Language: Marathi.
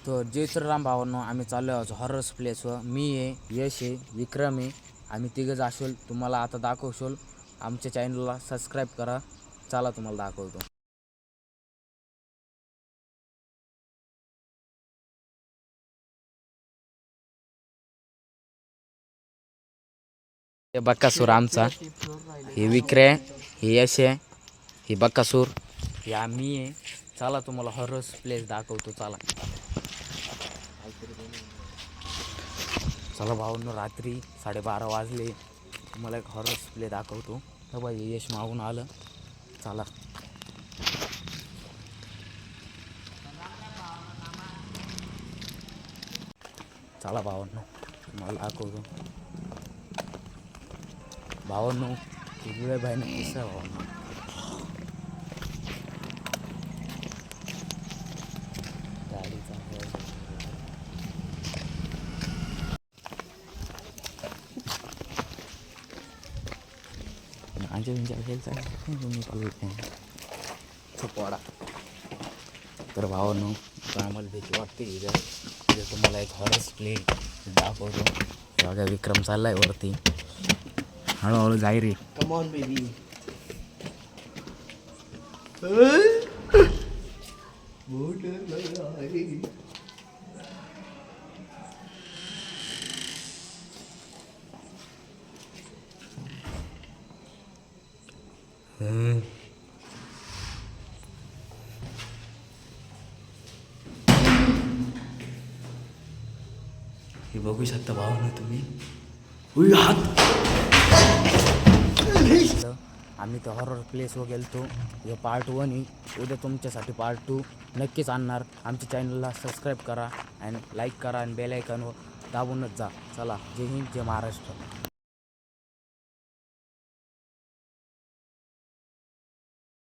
तर जय श्रीराम भावांनो, आम्ही चाललो आहोत हॉरर प्लेसवर. मी आहे, यश आहे, विक्रम आहे. आम्ही तिघंच असेल. तुम्हाला आता दाखवशोल. आमच्या चॅनलला सबस्क्राईब करा. चला तुम्हाला दाखवतो. हे बक्कासूर आमचा, हे विक्रय, हे यश आहे, हे बक्कासूर, हे आम्ही आहे. चला तुम्हाला हॉरर प्लेस दाखवतो. चला भावांनो, रात्री 12:30 वाजले. तुम्हाला एक हॉरर प्ले दाखवतो. तर बाई यश मागून आलं. चला चला भावांनो, तुम्हाला दाखवतो. भावांनो, वेगवेगळ्या बाईनं किस्सा भावांनो. गाडीचा वाडा. तर भावांनो, आम्हाला भीती वाटते. इथं तुम्हाला एक हॉरर प्ले दाखवतो. बघा, विक्रम चाललाय वरती. हळूहळू जाई रे. Come on, baby. हे बघू शकता भावांनो तुम्ही. उई हात. आम्ही तर हॉरर प्लेसवर गेलतो. हे पार्ट 1 आहे. उद्या तुमच्यासाठी पार्ट 2 नक्कीच आणणार. आमच्या चॅनलला सबस्क्राईब करा आणि लाईक करा आणि बेल आयकॉनवर दाबूनच जा. चला, जय हिंद, जय महाराष्ट्र.